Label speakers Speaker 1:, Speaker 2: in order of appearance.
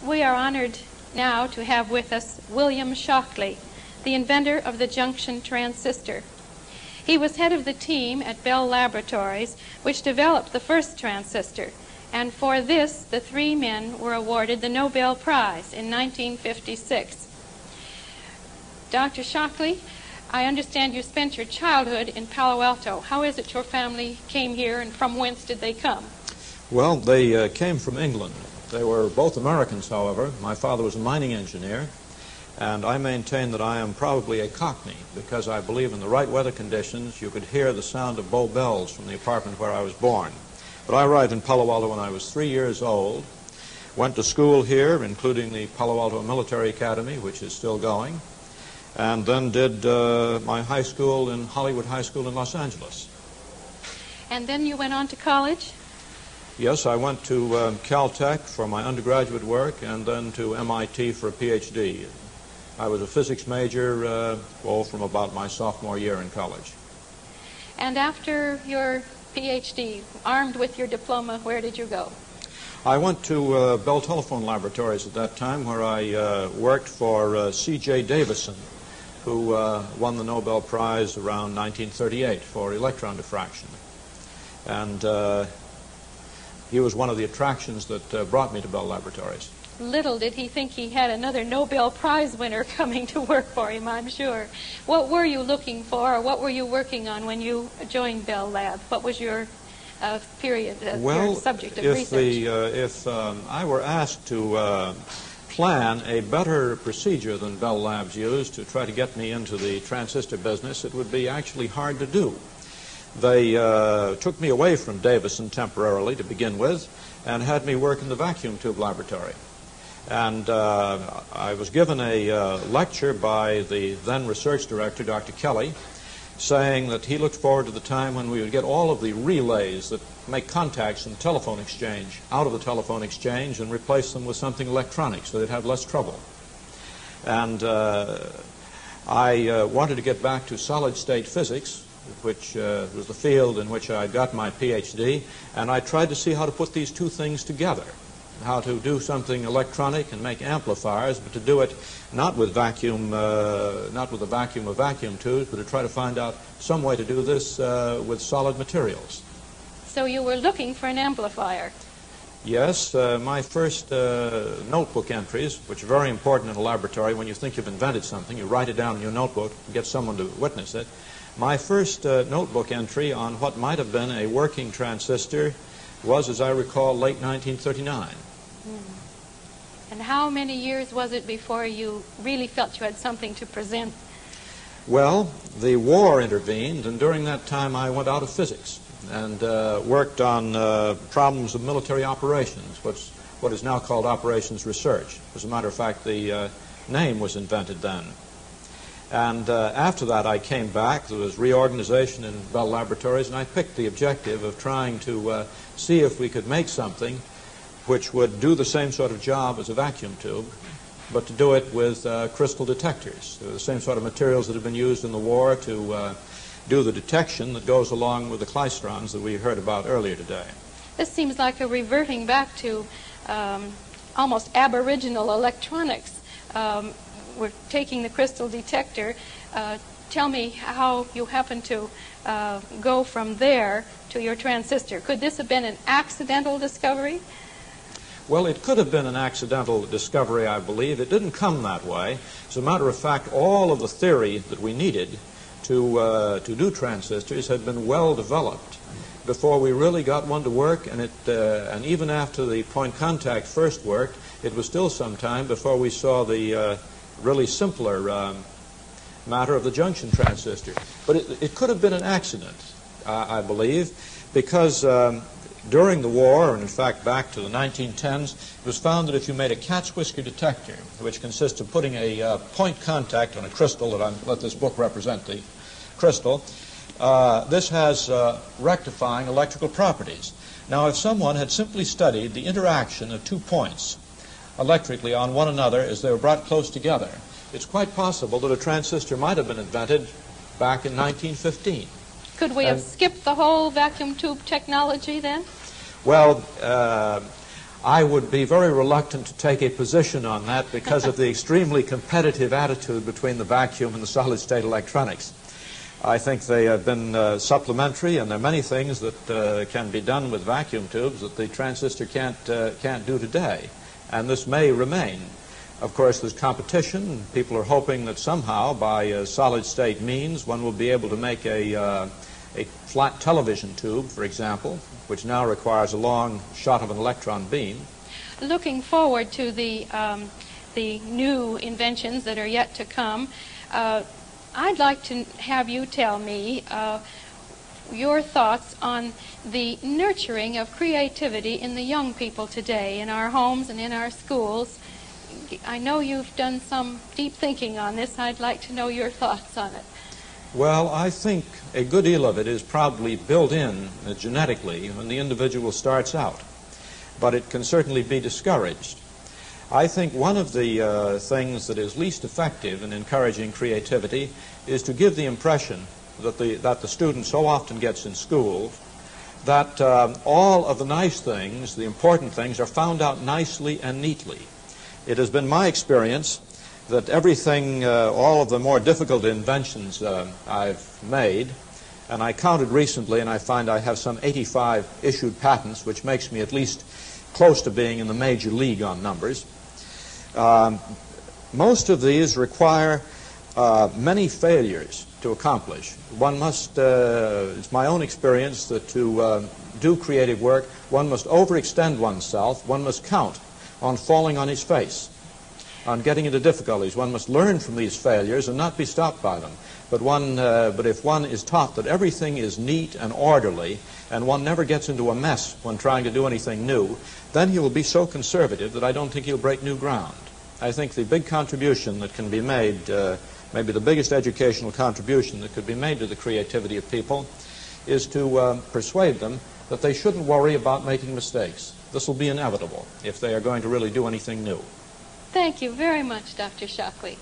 Speaker 1: We are honored now to have with us William Shockley, the inventor of the junction transistor. He was head of the team at Bell Laboratories, which developed the first transistor, and for this, the three men were awarded the Nobel Prize in 1956. Dr. Shockley, I understand you spent your childhood in Palo Alto. How is it your family came here, and from whence did they come?
Speaker 2: Well, they came from England. They were both Americans, however. My father was a mining engineer, and I maintain that I am probably a Cockney because I believe in the right weather conditions you could hear the sound of Bow bells from the apartment where I was born. But I arrived in Palo Alto when I was 3 years old, went to school here, including the Palo Alto Military Academy, which is still going, and then did my high school in Hollywood High School in Los Angeles.
Speaker 1: And then you went on to college?
Speaker 2: Yes, I went to Caltech for my undergraduate work and then to MIT for a PhD. I was a physics major from about my sophomore year in college.
Speaker 1: And after your PhD, armed with your diploma, where did you go?
Speaker 2: I went to Bell Telephone Laboratories at that time, where I worked for C.J. Davison, who won the Nobel Prize around 1938 for electron diffraction. And he was one of the attractions that brought me to Bell Laboratories.
Speaker 1: Little did he think he had another Nobel Prize winner coming to work for him, I'm sure. What were you looking for, or what were you working on when you joined Bell Lab? What was your your subject of research?
Speaker 2: If I were asked to plan a better procedure than Bell Labs used to try to get me into the transistor business, it would be actually hard to do. They took me away from Davison temporarily to begin with and had me work in the vacuum tube laboratory. And I was given a lecture by the then research director, Dr. Kelly, saying that he looked forward to the time when we would get all of the relays that make contacts in the telephone exchange out of the telephone exchange and replace them with something electronic so they'd have less trouble. And I wanted to get back to solid-state physics, which was the field in which I got my PhD, and I tried to see how to put these two things together, how to do something electronic and make amplifiers, but to do it not with vacuum, not with a vacuum of vacuum tubes, but to try to find out some way to do this with solid materials.
Speaker 1: So you were looking for an amplifier?
Speaker 2: Yes, my first notebook entries, which are very important in a laboratory. When you think you've invented something, you write it down in your notebook and get someone to witness it. My first notebook entry on what might have been a working transistor was, as I recall, late 1939.
Speaker 1: And how many years was it before you really felt you had something to present?
Speaker 2: Well, the war intervened, and during that time I went out of physics and worked on problems of military operations, what is now called operations research. As a matter of fact, the name was invented then. And after that I came back. There was reorganization in Bell Laboratories, and I picked the objective of trying to see if we could make something which would do the same sort of job as a vacuum tube, but to do it with crystal detectors, the same sort of materials that have been used in the war to do the detection that goes along with the klystrons that we heard about earlier today.
Speaker 1: This seems like a reverting back to almost aboriginal electronics. We're taking the crystal detector. Tell me how you happen to go from there to your transistor. Could this have been an accidental discovery?
Speaker 2: Well, it could have been an accidental discovery, I believe. It didn't come that way. As a matter of fact, all of the theory that we needed to do transistors had been well developed before we really got one to work, and even after the point contact first worked, it was still some time before we saw the really simpler matter of the junction transistor. But it could have been an accident, I believe, because during the war, and in fact back to the 1910s, it was found that if you made a cat's whisker detector, which consists of putting a point contact on a crystal, let this book represent the crystal, this has rectifying electrical properties. Now, if someone had simply studied the interaction of 2 points electrically on one another as they were brought close together, it's quite possible that a transistor might have been invented back in 1915.
Speaker 1: Could we have skipped the whole vacuum tube technology then?
Speaker 2: Well, I would be very reluctant to take a position on that because of the extremely competitive attitude between the vacuum and the solid-state electronics. I think they have been supplementary, and there are many things that can be done with vacuum tubes that the transistor can't do today, and this may remain. Of course, there's competition. People are hoping that somehow, by solid-state means, one will be able to make a flat television tube, for example, which now requires a long shot of an electron beam.
Speaker 1: Looking forward to the new inventions that are yet to come, I'd like to have you tell me your thoughts on the nurturing of creativity in the young people today, in our homes and in our schools. I know you've done some deep thinking on this. I'd like to know your thoughts on it.
Speaker 2: Well, I think a good deal of it is probably built in genetically when the individual starts out, but it can certainly be discouraged. I think one of the things that is least effective in encouraging creativity is to give the impression that the student so often gets in school that all of the nice things, the important things, are found out nicely and neatly. It has been my experience that everything, all of the more difficult inventions I've made, and I counted recently and I find I have some 85 issued patents, which makes me at least close to being in the major league on numbers. Most of these require many failures to accomplish. One must, it's my own experience that to do creative work, one must overextend oneself, one must count on falling on his face, on getting into difficulties. One must learn from these failures and not be stopped by them. But if one is taught that everything is neat and orderly, and one never gets into a mess when trying to do anything new, then he will be so conservative that I don't think he'll break new ground. I think the big contribution that can be made, maybe the biggest educational contribution that could be made to the creativity of people, is to persuade them that they shouldn't worry about making mistakes. This will be inevitable if they are going to really do anything new.
Speaker 1: Thank you very much, Dr. Shockley.